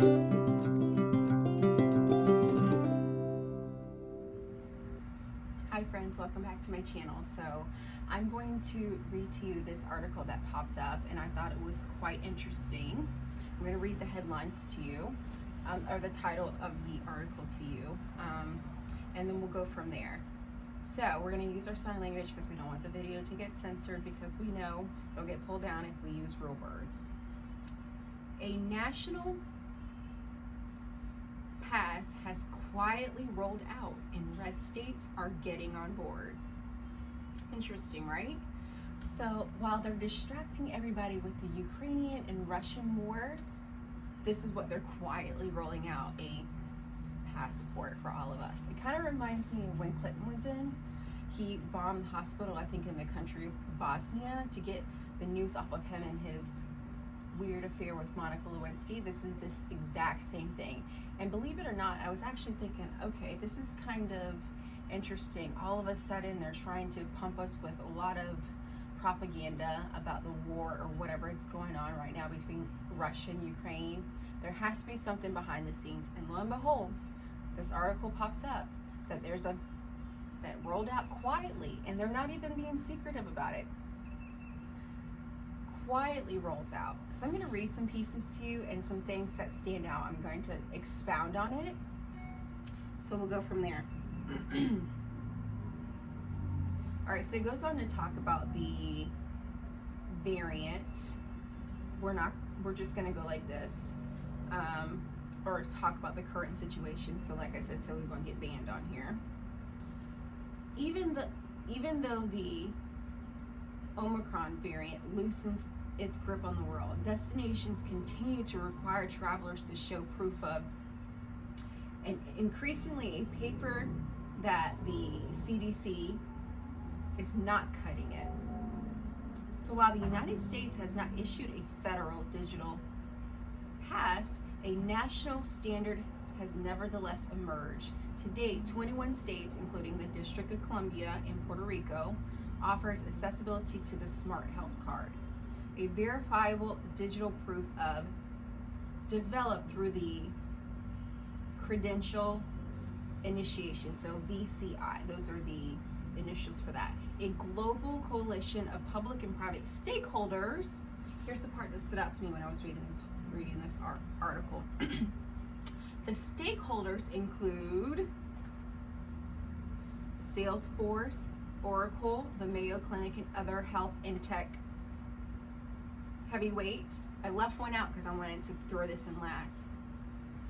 Hi friends, welcome back to my channel. So I'm going to read to you this article that popped up and I thought it was quite interesting. I'm going to read the headlines to you, or the title of the article to you, and then we'll go from there. So we're going to use our sign language because we don't want the video to get censored, because we know it'll get pulled down if we use real words. A national pass has quietly rolled out and red states are getting on board. Interesting, right? So while they're distracting everybody with the Ukrainian and Russian war, this is what they're quietly rolling out, a passport for all of us. It kind of reminds me of when Clinton was in. He bombed the hospital, I think in the country of Bosnia, to get the news off of him and his weird affair with Monica Lewinsky. This is this exact same thing. And believe it or not, I was actually thinking, okay, this is kind of interesting. All of a sudden they're trying to pump us with a lot of propaganda about the war or whatever it's going on right now between Russia and Ukraine. There has to be something behind the scenes, and lo and behold, this article pops up that there's that rolled out quietly, and they're not even being secretive about it. Quietly rolls out. So I'm going to read some pieces to you and some things that stand out. I'm going to expound on it, so we'll go from there. All right, so it goes on to talk about the variant. We're just going to go like this, or talk about the current situation. So like I said, so we won't get banned on here. Even though the Omicron variant loosens its grip on the world, destinations continue to require travelers to show proof of, and increasingly a paper that the CDC is not cutting it. So while the United States has not issued a federal digital pass, a national standard has nevertheless emerged. To date, 21 states, including the District of Columbia and Puerto Rico, offers accessibility to the Smart Health Card, a verifiable digital proof of, developed through the Credential Initiation, so VCI, those are the initials for that, a global coalition of public and private stakeholders. Here's the part that stood out to me when I was reading this article. The stakeholders include Salesforce, Oracle, the Mayo Clinic, and other health and tech heavyweights. I left one out because I wanted to throw this in last.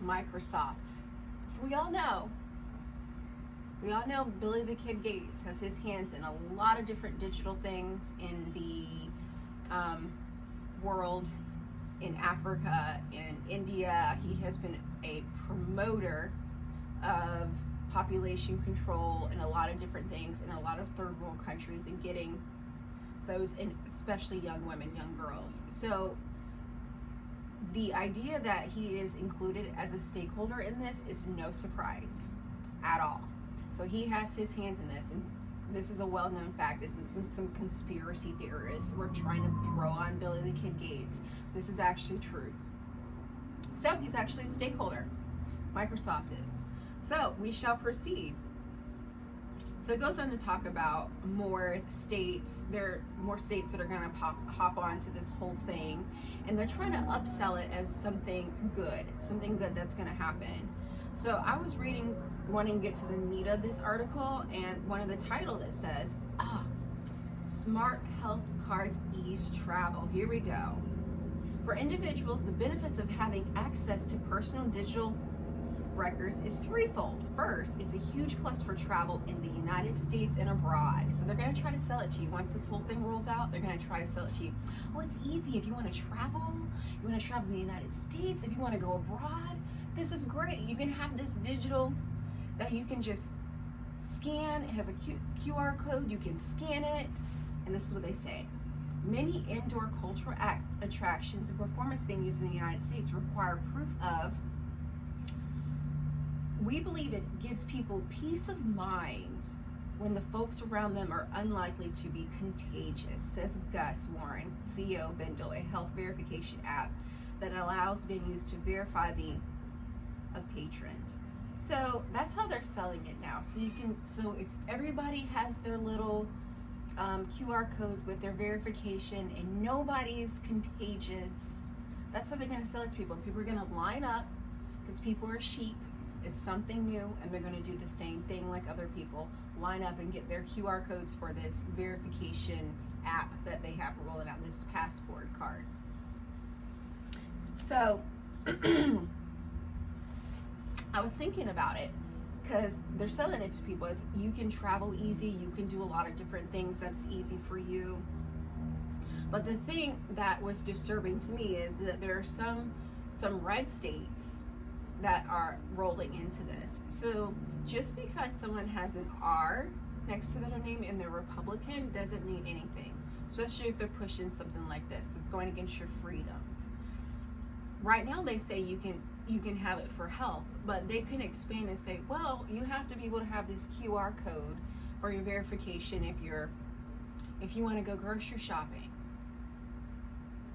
Microsoft. So we all know Billy the Kid Gates has his hands in a lot of different digital things in the world, in Africa, in India. He has been a promoter of population control and a lot of different things in a lot of third world countries, and getting those, and especially young women, young girls. So the idea that he is included as a stakeholder in this is no surprise at all. So he has his hands in this, and this is a well-known fact. This isn't some conspiracy theorists were trying to throw on Billy the Kid Gates. This is actually truth. So he's actually a stakeholder. Microsoft is. So we shall proceed. So it goes on to talk about more states. There are more states that are going to hop on to this whole thing, and they're trying to upsell it as something good that's going to happen. So I was wanting to get to the meat of this article, and one of the title that says, Smart Health Cards Ease Travel. Here we go. For individuals, the benefits of having access to personal digital records is threefold. First, it's a huge plus for travel in the United States and abroad. So they're going to try to sell it to you. Once this whole thing rolls out, they're going to try to sell it to you. Oh, it's easy if you want to travel. You want to travel in the United States. If you want to go abroad, this is great. You can have this digital that you can just scan. It has a QR code. You can scan it. And this is what they say. Many indoor cultural attractions and performance venues in the United States require proof of. We believe it gives people peace of mind when the folks around them are unlikely to be contagious, says Gus Warren, CEO of Bendel, a health verification app that allows venues to verify the of patrons. So that's how they're selling it now. So if everybody has their little QR codes with their verification and nobody's contagious, that's how they're going to sell it to people. People are going to line up because people are sheep. It's something new, and they're going to do the same thing like other people. Line up and get their QR codes for this verification app that they have rolling out, this passport card. So I was thinking about it because they're selling it to people as you can travel easy, you can do a lot of different things that's easy for you. But the thing that was disturbing to me is that there are some red states that are rolling into this. So just because someone has an R next to their name and they're Republican doesn't mean anything, especially if they're pushing something like this that's going against your freedoms. Right now they say you can have it for health, but they can expand and say, well, you have to be able to have this QR code for your verification if you want to go grocery shopping.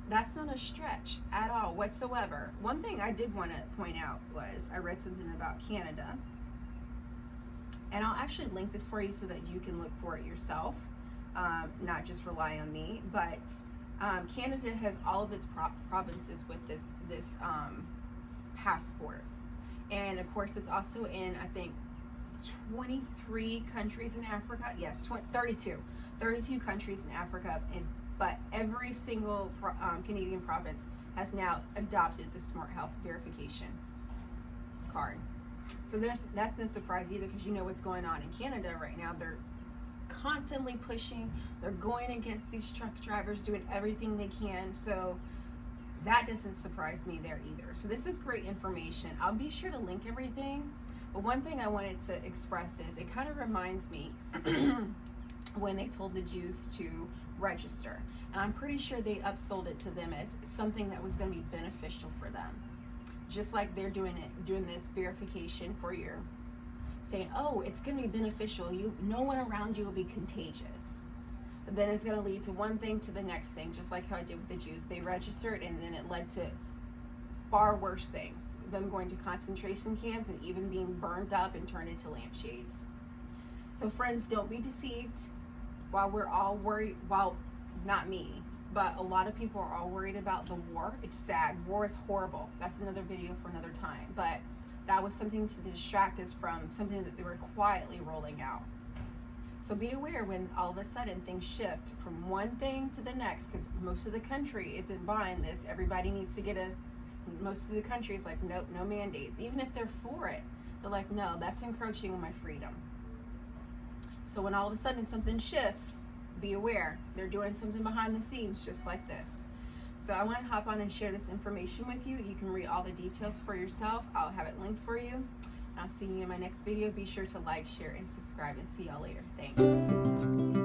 That's not a stretch at all whatsoever. One thing I did want to point out was I read something about Canada, and I'll actually link this for you so that you can look for it yourself, not just rely on me. But Canada has all of its provinces with this passport, and of course it's also in, I think, 23 countries in Africa. Yes, 32 countries in Africa, but every single Canadian province has now adopted the Smart Health verification card. So that's no surprise either, because you know what's going on in Canada right now. They're constantly pushing, they're going against these truck drivers, doing everything they can. So that doesn't surprise me there either. So this is great information. I'll be sure to link everything. But one thing I wanted to express is it kind of reminds me when they told the Jews to register, and I'm pretty sure they upsold it to them as something that was going to be beneficial for them, just like they're doing this verification for your, saying, oh, it's going to be beneficial, no one around you will be contagious. But then it's going to lead to one thing to the next thing, just like how I did with the Jews. They registered, and then it led to far worse things, them going to concentration camps and even being burned up and turned into lampshades. So friends, don't be deceived. While we're all worried, well, not me, but a lot of people are all worried about the war. It's sad. War is horrible. That's another video for another time. But that was something to distract us from something that they were quietly rolling out. So be aware when all of a sudden things shift from one thing to the next, because most of the country isn't buying this. Everybody needs to get most of the country is like, nope, no mandates. Even if they're for it, they're like, no, that's encroaching on my freedom. So when all of a sudden something shifts, be aware. They're doing something behind the scenes just like this. So I want to hop on and share this information with you. You can read all the details for yourself. I'll have it linked for you. I'll see you in my next video. Be sure to like, share, and subscribe, and see y'all later. Thanks.